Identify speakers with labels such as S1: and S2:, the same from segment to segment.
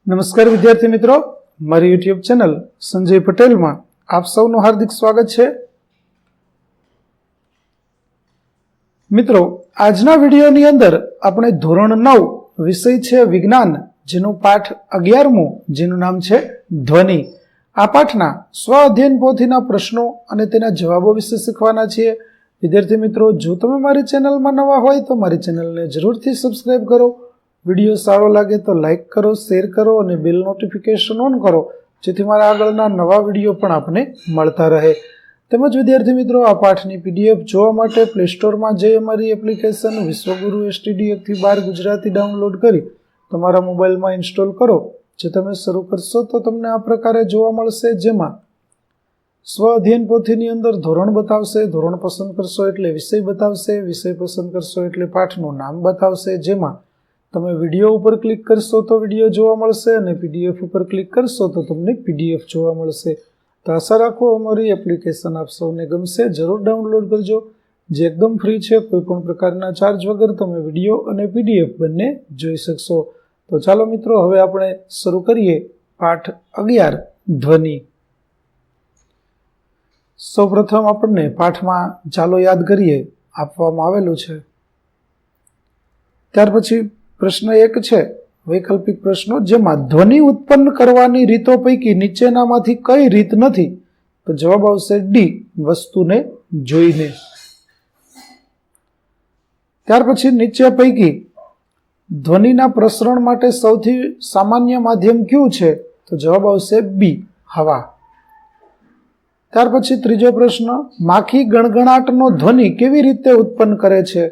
S1: નમસ્કાર વિદ્યાર્થી મિત્રો, મારી યુટ્યુબ ચેનલ સંજય પટેલમાં આપ સૌનું હાર્દિક સ્વાગત છે. મિત્રો, આજના વિડીયોની અંદર આપણે ધોરણ 9 વિષય છે વિજ્ઞાન, જેનું પાઠ 11મો, જેનું નામ છે ધ્વનિ. આ પાઠના સ્વ અધ્યયન પોથીના પ્રશ્નો અને તેના જવાબો વિશે શીખવાના છીએ. વિદ્યાર્થી મિત્રો, જો તમે મારી ચેનલમાં નવા હોય તો મારી ચેનલને જરૂરથી સબસ્ક્રાઇબ કરો. વિડીયો સારો લાગે તો લાઇક કરો, શેર કરો અને બેલ નોટિફિકેશન ઓન કરો, જેથી મારા આગળના નવા વિડીયો પણ આપને મળતા રહે. તેમજ વિદ્યાર્થી મિત્રો, આ પાઠની PDF જોવા માટે પ્લે સ્ટોરમાં જઈ અમારી એપ્લિકેશન વિશ્વગુરુ STD 1-12 ગુજરાતી ડાઉનલોડ કરી તમારા મોબાઈલમાં ઇન્સ્ટોલ કરો. જે તમે શરૂ કરશો તો તમને આ પ્રકારે જોવા મળશે, જેમાં સ્વ અધ્યયન પોથીની અંદર ધોરણ બતાવશે, ધોરણ પસંદ કરશો એટલે વિષય બતાવશે, વિષય પસંદ કરશો એટલે પાઠનું નામ બતાવશે. જેમાં તમે વિડીયો ઉપર ક્લિક કરશો તો વિડીયો જોવા મળશે અને PDF ઉપર ક્લિક કરશો તો તમને PDF જોવા મળશે. તો આશા રાખો અમારી એપ્લિકેશન આપ સૌને ગમશે. જરૂર ડાઉનલોડ કરજો, જે એકદમ ફ્રી છે. કોઈ પણ પ્રકારના ચાર્જ વગર તમે વિડીયો અને PDF બંને જોઈ શકશો. તો ચાલો મિત્રો, હવે આપણે શરૂ કરીએ પાઠ 11 ધ્વનિ. સૌપ્રથમ આપણને પાઠમાં ચાલો યાદ કરીએ આપવામાં આવેલું છે. ત્યાર પછી પ્રશ્ન 1 છે વૈકલ્પિક પ્રશ્નો, જેમાં ધ્વનિ ઉત્પન્ન કરવાની રીતો પૈકી નીચેનામાંથી કઈ રીત નથી? તો જવાબ આવશે ડી, વસ્તુને જોઈને. ત્યાર પછી નીચે પૈકી ધ્વનિના પ્રસરણ માટે સૌથી સામાન્ય માધ્યમ કયું છે? તો જવાબ આવશે બી, હવા. ત્યાર પછી ત્રીજો પ્રશ્ન, માખી ગણગણાટનો ધ્વનિ કેવી રીતે ઉત્પન્ન કરે છે?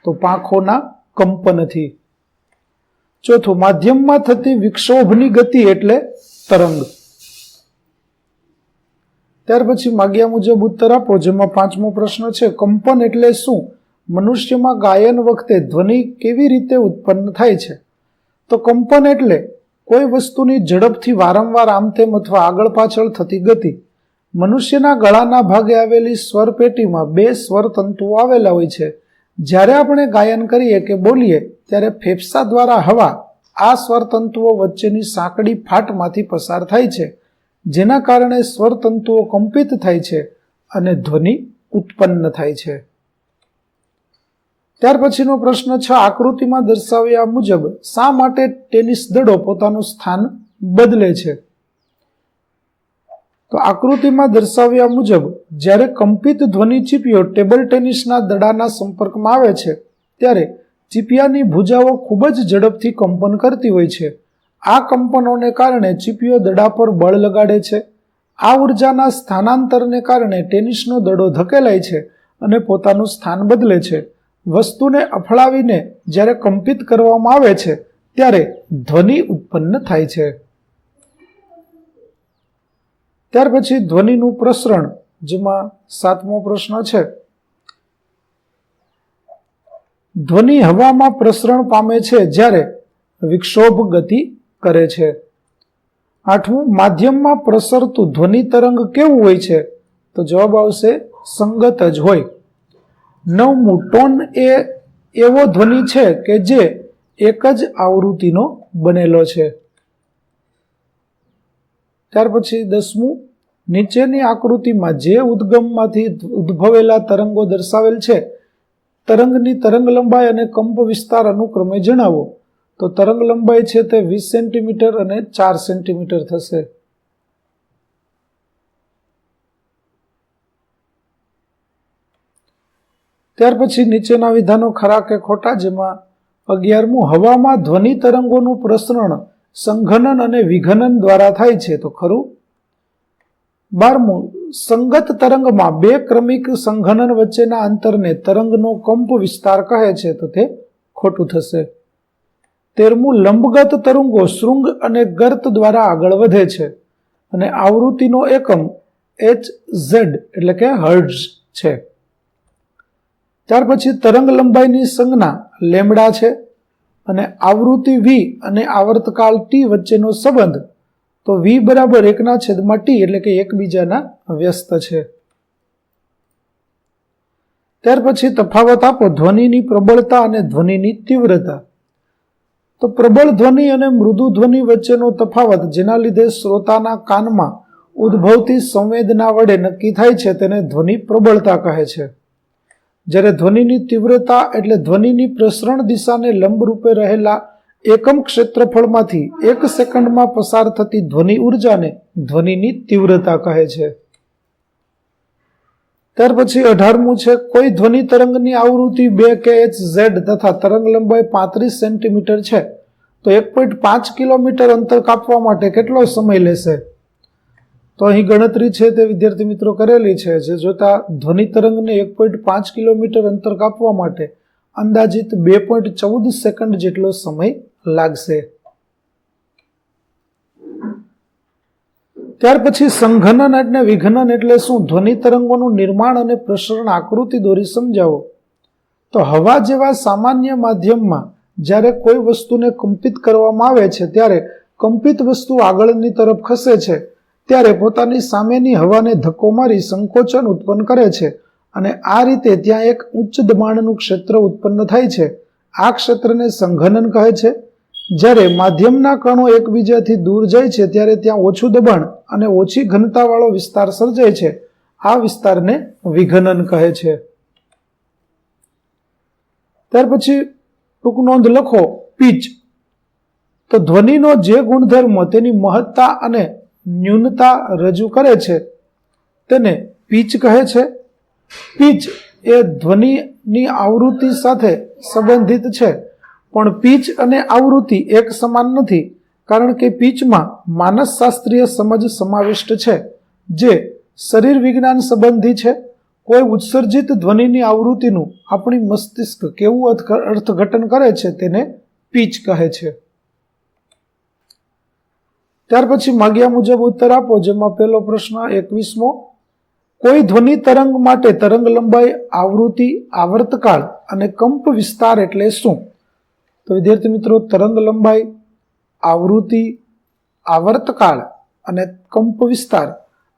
S1: તો પાંખોના કંપનથી. ચોથું, માધ્યમમાં થતી વિક્ષોભની ગતિ એટલે તરંગ. ત્યાર પછી માગ્યા મુજબ ઉત્તર આપો, જેમાં 5મો પ્રશ્ન છે કંપન એટલે શું? મનુષ્યમાં ગાયન વખતે ધ્વનિ કેવી રીતે ઉત્પન્ન થાય છે? તો કંપન એટલે કોઈ વસ્તુની ઝડપથી વારંવાર આમ તેમ અથવા આગળ પાછળ થતી ગતિ. મનુષ્યના ગળાના ભાગે આવેલી સ્વર પેટીમાં 2 સ્વર તંતુઓ આવેલા હોય છે. જ્યારે આપણે ગાયન કરીએ કે બોલીએ ત્યારે ફેફસા દ્વારા હવા આ સ્વર તંતુઓ વચ્ચેની સાંકડી ફાટમાંથી પસાર થાય છે, જેના કારણે સ્વર તંતુઓ કંપિત થાય છે અને ધ્વનિ ઉત્પન્ન થાય છે. ત્યાર પછીનો પ્રશ્ન છે, આકૃતિમાં દર્શાવ્યા મુજબ શા માટે ટેનિસ દડો પોતાનું સ્થાન બદલે છે? તો આકૃતિમાં દર્શાવ્યા મુજબ જ્યારે કંપિત ધ્વનિ ચીપિયો ટેબલ ટેનિસના દડાના સંપર્કમાં આવે છે, ત્યારે ચીપિયાની ભુજાઓ ખૂબ જ ઝડપથી કંપન કરતી હોય છે. આ કંપનોને કારણે ચીપિયો દડા પર બળ લગાડે છે. આ ઉર્જાના સ્થાનાંતરને કારણે ટેનિસનો દડો ધકેલાય છે અને પોતાનું સ્થાન બદલે છે. વસ્તુને અફળાવીને જ્યારે કંપિત કરવામાં આવે છે ત્યારે ધ્વનિ ઉત્પન્ન થાય છે. ત્યાર પછી ધ્વનિનું પ્રસરણ, જેમાં 7મો પ્રશ્ન છે, ધ્વનિ હવામાં પ્રસરણ પામે છે જ્યારે વિક્ષોભ ગતિ કરે છે. 8મું, માધ્યમમાં પ્રસરતું ધ્વનિ તરંગ કેવું હોય છે? તો જવાબ આવશે સંગત જ હોય. 9મું, ટોન એ એવો ધ્વનિ છે કે જે એક જ આવૃત્તિનો બનેલો છે. ત્યાર પછી 10મું, નીચેની આકૃતિમાં જે ઉદ્ગમમાંથી ઉદ્ભવેલા તરંગો દર્શાવેલ છે, તરંગની તરંગ લંબાઈ અને કંપ વિસ્તાર અનુક્રમે જણાવો. તો તરંગ લંબાઈ છે તે 20 સેન્ટીમીટર અને 4 સેન્ટીમીટર થશે. ત્યાર પછી નીચેના વિધાનો ખરા કે ખોટા, જેમાં 11મું, હવામાં ધ્વનિ તરંગોનું પ્રસરણ સંઘનન અને વિઘનન દ્વારા થાય છે. તો ખરું. 12મું, સંગત તરંગમાં 2 ક્રમિક સંઘનન વચ્ચેના અંતરને તરંગનો કંપ વિસ્તાર કહે છે. તો તે ખોટું થશે. 13મું, લંબગત તરંગો શૃંગ અને ગર્ત દ્વારા આગળ વધે છે અને આવૃત્તિનો એકમ Hz એટલે કે હર્ટ્ઝ છે. ત્યાર પછી તરંગ લંબાઈની સંજ્ઞા લેમ્બડા છે અને આવૃત્તિ v અને આવર્તકાળ t વચ્ચેનો સંબંધ તો v બરાબર 1/t એટલે કે એકબીજાના વ્યસ્ત છે. ત્યાર પછી તફાવત આપો ધ્વનિની પ્રબળતા અને ધ્વનિની તીવ્રતા. તો પ્રબળ ધ્વનિ અને મૃદુ ધ્વનિ વચ્ચેનો તફાવત જેના લીધે શ્રોતાના કાનમાં ઉદ્ભવતી સંવેદના વડે નક્કી થાય છે તેને ધ્વનિ પ્રબળતા કહે છે. જ્યારે ધ્વનિની તીવ્રતા એટલે ધ્વનિની પ્રસરણ દિશાને લંબરૂપે રહેલા એકમ ક્ષેત્રફળમાંથી 1 સેકન્ડમાં પસાર થતી ધ્વનિ ઉર્જાને ધ્વનિની તીવ્રતા કહે છે. ત્યાર પછી 18મું છે, કોઈ ધ્વનિ તરંગની આવૃત્તિ 2 kHz તથા તરંગ લંબાઈ 35 સેન્ટીમીટર છે તો 1.5 કિલોમીટર અંતર કાપવા માટે કેટલો સમય લેશે? તો અહીં ગણતરી છે તે વિદ્યાર્થી મિત્રો કરેલી છે. જે જોતા ધ્વનિ તરંગને 1.5 કિલોમીટર અંતર કાપવા માટે અંદાજિત 2.14 સેકન્ડ જેટલો સમય લાગશે. ત્યાર પછી સંઘનન અને વિઘનન એટલે શું? ધ્વનિ તરંગોનું નિર્માણ અને પ્રસરણ આકૃતિ દોરી સમજાવો. તો હવા જેવા સામાન્ય માધ્યમમાં જ્યારે કોઈ વસ્તુને કંપિત કરવામાં આવે છે ત્યારે કંપિત વસ્તુ આગળની તરફ ખસે છે ત્યારે પોતાની સામેની હવાને ધક્કો મારી સંકોચન ઉત્પન્ન કરે છે અને આ રીતે ત્યાં એક ઉચ્ચ દબાણનું ક્ષેત્ર ઉત્પન્ન થાય છે. આ ક્ષેત્રને સંઘનન કહે છે. જ્યારે માધ્યમના કણો એકબીજાથી દૂર જાય છે ત્યારે ત્યાં ઓછું દબાણ અને ઓછી ઘનતાવાળો વિસ્તાર સર્જાય છે. આ વિસ્તારને વિઘનન કહે છે. ત્યાર પછી ટૂંક નોંધ લખો, પીચ. તો ધ્વનિનો જે ગુણધર્મ તેની મહત્તા અને ન્યૂનતા રજૂ કરે છે તેને પીચ કહે છે. પીચ એ ધ્વનિની આવૃત્તિ સાથે સંબંધિત છે, પણ પીચ અને આવૃત્તિ એક સમાન નથી, કારણ કે પીચમાં માનસશાસ્ત્રીય સમજ સમાવિષ્ટ છે જે શરીર વિજ્ઞાન સંબંધી છે. કોઈ ઉત્સર્જિત ધ્વનિની આવૃત્તિનું આપણી મસ્તિષ્ક કેવું અર્થઘટન કરે છે તેને પીચ કહે છે. ત્યાર પછી માગ્યા મુજબ ઉત્તર આપો. જેમાં પહેલો પ્રશ્ન 21મો, કોઈ ધ્વનિ તરંગ માટે તરંગ લંબાઈ, આવૃત્તિ, આવર્તકાળ અને કંપ વિસ્તાર એટલે શું? તો વિદ્યાર્થી મિત્રો, તરંગ લંબાઈ, આવૃત્તિ, આવર્તકાળ અને કંપ વિસ્તાર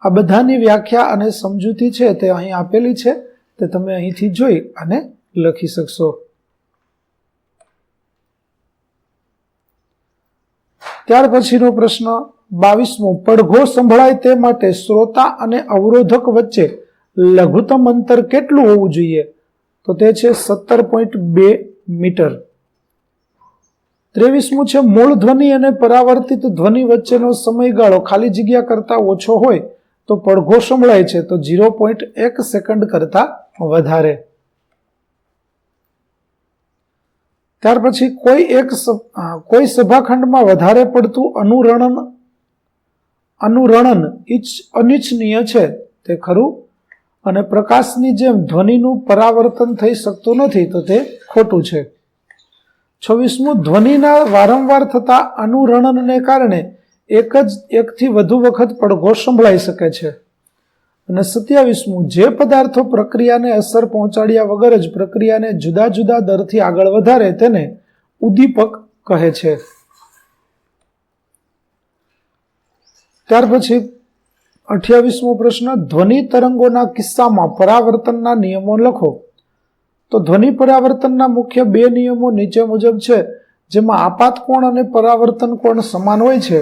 S1: આ બધાની વ્યાખ્યા અને સમજૂતી છે તે અહીં આપેલી છે, તે તમે અહીંથી જોઈ અને લખી શકશો. ત્યાર પછીનો પ્રશ્ન 22મો, પડઘો સંભળાય તે માટે શ્રોતા અને અવરોધક વચ્ચે લઘુત્તમ અંતર કેટલું હોવું જોઈએ? તો તે છે 17.2 મીટર. 23મું છે, મૂળ ધ્વનિ અને પરાવર્તિત ધ્વનિ વચ્ચેનો સમયગાળો ખાલી જગ્યા કરતા ઓછો હોય તો પડઘો સંભળાય છે, તો 0.1 સેકન્ડ કરતા વધારે. ત્યાર પછી કોઈ સભાખંડમાં વધારે પડતું અનુરણન અનિચ્છનીય છે, તે ખરું, અને પ્રકાશની જેમ ધ્વનિનું પરાવર્તન થઈ શકતું નથી, તો તે ખોટું છે. 26મું, ધ્વનિના વારંવાર થતા અનુરણનને કારણે એકથી વધુ વખત પડઘો સંભળાઈ શકે છે. અને 27મું, જે પદાર્થો પ્રક્રિયાને અસર પહોંચાડ્યા વગર જ પ્રક્રિયાને જુદા જુદા દરથી આગળ વધારે તેને ઉદ્દીપક કહે છે. ત્યાર પછી 28મો પ્રશ્ન, ધ્વનિ તરંગોના કિસ્સામાં પરાવર્તનના નિયમો લખો. તો ધ્વનિ પરાવર્તનના મુખ્ય 2 નિયમો નીચે મુજબ છે, જેમાં આપાત કોણ અને પરાવર્તન કોણ સમાન હોય છે.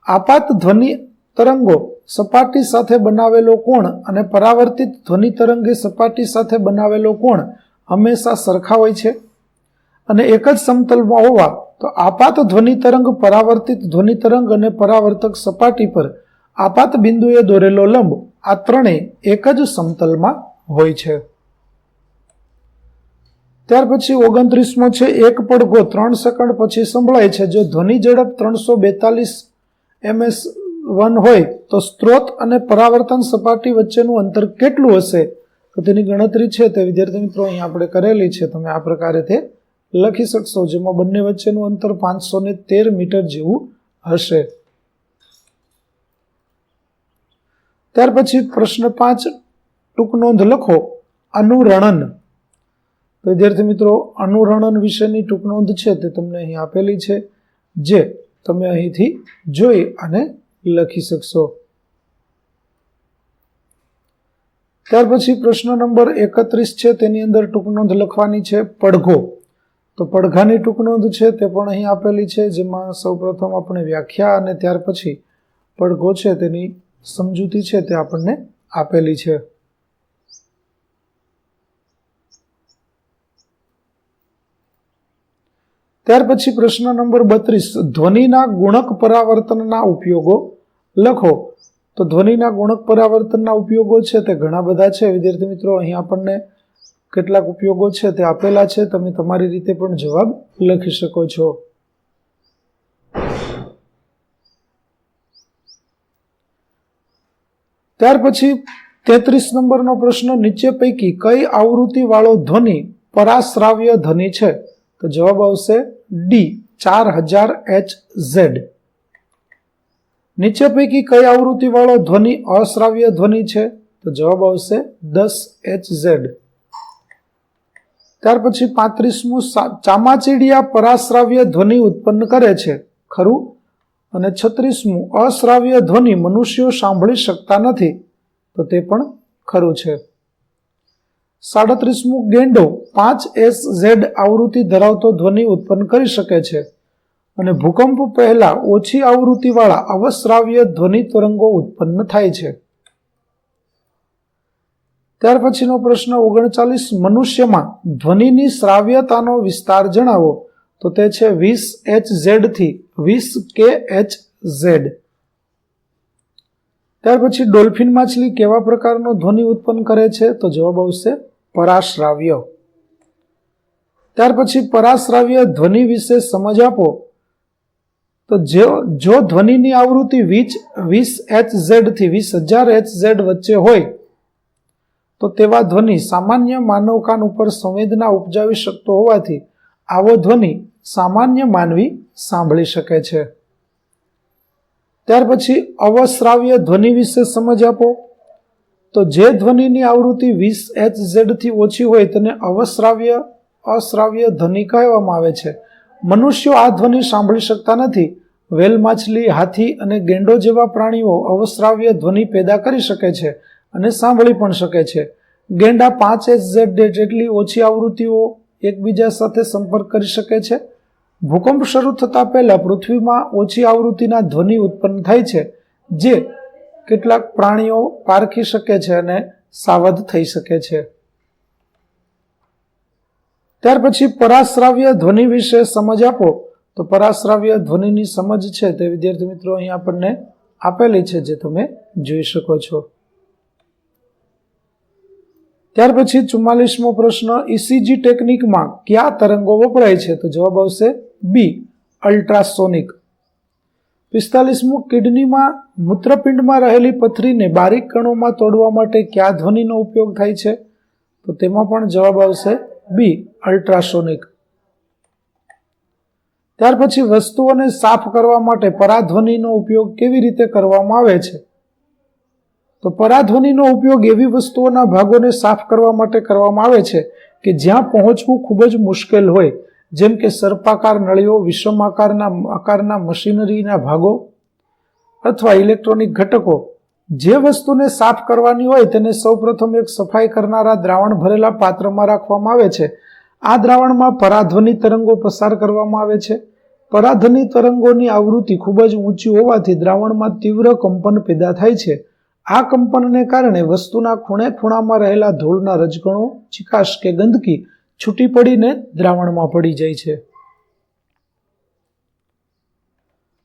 S1: આપાત ધ્વનિ તરંગો સપાટી સાથે બનાવેલો કોણ અને પરાવર્તિત ધ્વનિ તરંગે સપાટી સાથે બનાવેલો કોણ હંમેશા સરખા હોય છે અને એક જ સમતલમાં હોવા તો આપાત ધ્વનિ તરંગ, પરાવર્તિત ધ્વનિ તરંગ અને પરાવર્તક સપાટી પર આપાત બિંદુએ દોરેલો લંબ આ ત્રણેય એક જ સમતલમાં હોય છે. ત્યાર પછી 29મો છે, એક પડઘો 3 સેકન્ડ પછી સંભળાય છે. જો ધ્વનિ ઝડપ 342 ms1 હોય તો સ્ત્રોત અને પરાવર્તન સપાટી વચ્ચેનું અંતર કેટલું હશે? તો તેની ગણતરી છે તે વિદ્યાર્થી મિત્રો અહીં આપણે કરેલી છે. તમે આ પ્રકારે તે લખી શકશો, જેમાં બંને વચ્ચેનું અંતર 513 મીટર જેવું હશે. ત્યાર પછી પ્રશ્ન 5, ટૂંક નોંધ લખો, અનુરણન. તો વિદ્યાર્થી મિત્રો, અનુરણન વિશેની ટૂંક નોંધ છે તે તમને અહીં આપેલી છે, જે તમે અહીંથી જોઈ અને લખી શકશો. ત્યાર પછી પ્રશ્ન નંબર 31 છે, તેની અંદર ટૂંક નોંધ લખવાની છે, પડઘો. તો પડઘાની ટૂંક નોંધ છે તે પણ અહીં આપેલી છે, જેમાં સૌપ્રથમ આપણે વ્યાખ્યા અને ત્યાર પછી પડઘો છે તેની સમજૂતી છે તે આપણને આપેલી છે. ત્યાર પછી પ્રશ્ન નંબર 32, ધ્વનિના ગુણક પરાવર્તનના ઉપયોગો લખો. તો ધ્વનિના ગુણક પરાવર્તનના ઉપયોગો છે તે ઘણા બધા છે વિદ્યાર્થી મિત્રો. અહીં આપણને કેટલાક ઉપયોગો છે તે આપેલા છે, તમે તમારી રીતે પણ જવાબ લખી શકો છો. ત્યાર પછી 33 નંબરનો પ્રશ્ન, નીચે પૈકી કઈ આવૃત્તિ વાળો ધ્વનિ પરાશ્રાવ્ય ધ્વનિ છે? તો જવાબ આવશે ડી, 4000 Hz. નીચે પૈકી કઈ આવૃત્તિ વાળો ધ્વનિ અશ્રાવ્ય ધ્વનિ છે? તો જવાબ આવશે 10 Hz. ત્યાર પછી 35મું, ચામાચીડિયા પરાશ્રાવ્ય ધ્વનિ ઉત્પન્ન કરે છે, ખરું? અને 36મું, અશ્રાવ્ય ધ્વનિ મનુષ્યો સાંભળી શકતા નથી, તો તે પણ ખરું છે. 37મું, ગેંડો 5 Hz આવૃત્તિ ધરાવતો ધ્વનિ ઉત્પન્ન કરી શકે છે અને ભૂકંપ પહેલા ઓછી આવૃત્તિવાળા અવશ્રાવ્ય ધ્વનિ તરંગો ઉત્પન્ન થાય છે. ત્યાર પછીનો પ્રશ્ન 39, મનુષ્યમાં ધ્વનિની શ્રાવ્યતાનો વિસ્તાર જણાવો. તો તે છે 20 Hz થી 20 kHz. ત્યાર પછી ડોલ્ફિન માછલી કેવા પ્રકારનો ધ્વનિ ઉત્પન્ન કરે છે? તો જવાબ આવશે પરાશ્રાવ્ય. ત્યાર પછી પરાશ્રાવ્ય ધ્વનિ વિશે સમજ આપો. તો જો ધ્વનિની આવૃત્તિ 20 Hz થી 20000 Hz વચ્ચે હોય તો તેવા ધ્વનિ સામાન્ય માનવ કાન ઉપર સંવેદના ઉપજાવી શકતો હોવાથી આવો ધ્વનિ સામાન્ય માનવી સાંભળી શકે છે. ત્યાર પછી અવશ્રાવ્ય ધ્વનિ વિશે સમજ આપો. તો જે ધ્વનિની આવૃત્તિ 20 Hz થી ઓછી હોય તેને અશ્રાવ્ય ધ્વનિ કહેવામાં આવે છે. મનુષ્યો આ ધ્વનિ સાંભળી શકતા નથી. વેલ માછલી, હાથી અને ગેંડો જેવા પ્રાણીઓ અવશ્રાવ્ય ધ્વનિ પેદા કરી શકે છે અને સાંભળી પણ શકે છે. ગેંડા 5 Hz જેટલી ઓછી આવૃત્તિઓ એકબીજા સાથે સંપર્ક કરી શકે છે. ભૂકંપ શરૂ થતા પહેલા પૃથ્વીમાં ઓછી આવૃત્તિના ધ્વનિ ઉત્પન્ન થાય છે, જે કેટલાક પ્રાણીઓ પારખી શકે છે અને સાવધ થઈ શકે છે. ત્યાર પછી પરાશ્રાવ્ય ધ્વનિ વિશે સમજ આપો. તો પરાશ્રાવ્ય ધ્વનિની સમજ છે તે વિદ્યાર્થી મિત્રો અહીં આપણને આપેલી છે, જે તમે જોઈ શકો છો. ત્યાર પછી 44મો પ્રશ્ન, ECG ટેકનિકમાં કયા તરંગો વપરાય છે? તો જવાબ આવશે બી, અલ્ટ્રાસોનિક. 45મું, કિડનીમાં મૂત્રપિંડમાં રહેલી પથરીને બારીક કણોમાં તોડવા માટે કયા ધ્વનિનો ઉપયોગ થાય છે? તો તેમાં પણ જવાબ આવશે બી, અલ્ટ્રાસોનિક. ત્યાર પછી વસ્તુઓને સાફ કરવા માટે પરાધ્વનિનો ઉપયોગ કેવી રીતે કરવામાં આવે છે? તો પરાધ્વનિનો ઉપયોગ એવી વસ્તુઓના ભાગોને સાફ કરવા માટે કરવામાં આવે છે કે જ્યાં પહોંચવું ખૂબ જ મુશ્કેલ હોય, જેમ કે સર્પાકાર નળીઓ, વિષમ આકારના મશીનરીના ભાગો અથવા ઇલેક્ટ્રોનિક ઘટકો. જે વસ્તુને સાફ કરવાની હોય તેને સૌપ્રથમ એક સફાઈ કરનારા દ્રાવણ ભરેલા પાત્રમાં રાખવામાં આવે છે. આ દ્રાવણમાં પરાધ્વનિ તરંગો પસાર કરવામાં આવે છે. પરાધ્વનિ તરંગોની આવૃત્તિ ખૂબ જ ઊંચી હોવાથી દ્રાવણમાં તીવ્ર કંપન પેદા થાય છે. આ કંપનને કારણે વસ્તુના ખૂણે ખૂણામાં રહેલા ધૂળના રજકણો, ચીકાશ કે ગંદકી છૂટી પડીને દ્રાવણમાં પડી જાય છે.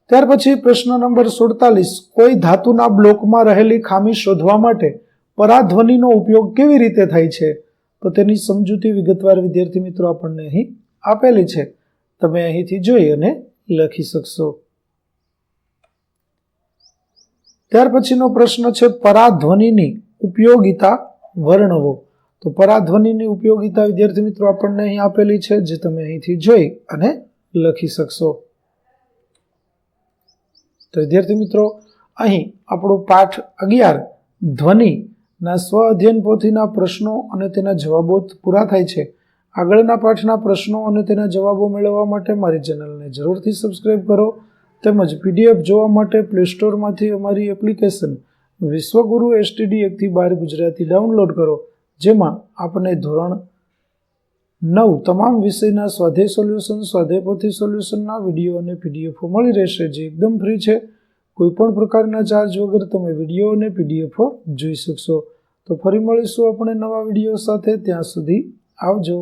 S1: ત્યાર પછી પ્રશ્ન નંબર 47, કોઈ ધાતુના બ્લોકમાં રહેલી ખામી શોધવા માટે પરાધ્વનિનો ઉપયોગ કેવી રીતે થાય છે? તો તેની સમજૂતી વિગતવાર વિદ્યાર્થી મિત્રો આપણને અહીં આપેલી છે, તમે અહીંથી જોઈ અને લખી શકશો. ત્યાર પછીનો પ્રશ્ન છે, પરાધ્વનિની ઉપયોગિતા વર્ણવો. તો પરાધ્વનિની ઉપયોગિતા વિદ્યાર્થી મિત્રો આપણને અહીં આપેલી છે, જે તમે અહીંથી જોઈ અને લખી શકશો. તો વિદ્યાર્થી મિત્રો અહીં આપણો પાઠ 11 ધ્વનિના સ્વ અધ્યયન પોથીના પ્રશ્નો અને તેના જવાબો પૂરા થાય છે. આગળના પાઠના પ્રશ્નો અને તેના જવાબો મેળવવા માટે મારી ચેનલને જરૂરથી સબસ્ક્રાઇબ કરો, તેમજ PDF જોવા માટે પ્લે સ્ટોરમાંથી અમારી એપ્લિકેશન વિશ્વગુરુ STD 1 થી 12 ગુજરાતી ડાઉનલોડ કરો, જેમાં આપણે ધોરણ 9 તમામ વિષયના સ્વાધ્યાય સોલ્યુશન, સ્વાધ્યાય પોથી સોલ્યુશનના વિડીયો અને પીડીએફો મળી રહેશે, જે એકદમ ફ્રી છે. કોઈપણ પ્રકારના ચાર્જ વગર તમે વિડીયો અને પીડીએફો જોઈ શકશો. તો ફરી મળીશું આપણે નવા વિડીયો સાથે. ત્યાં સુધી આવજો.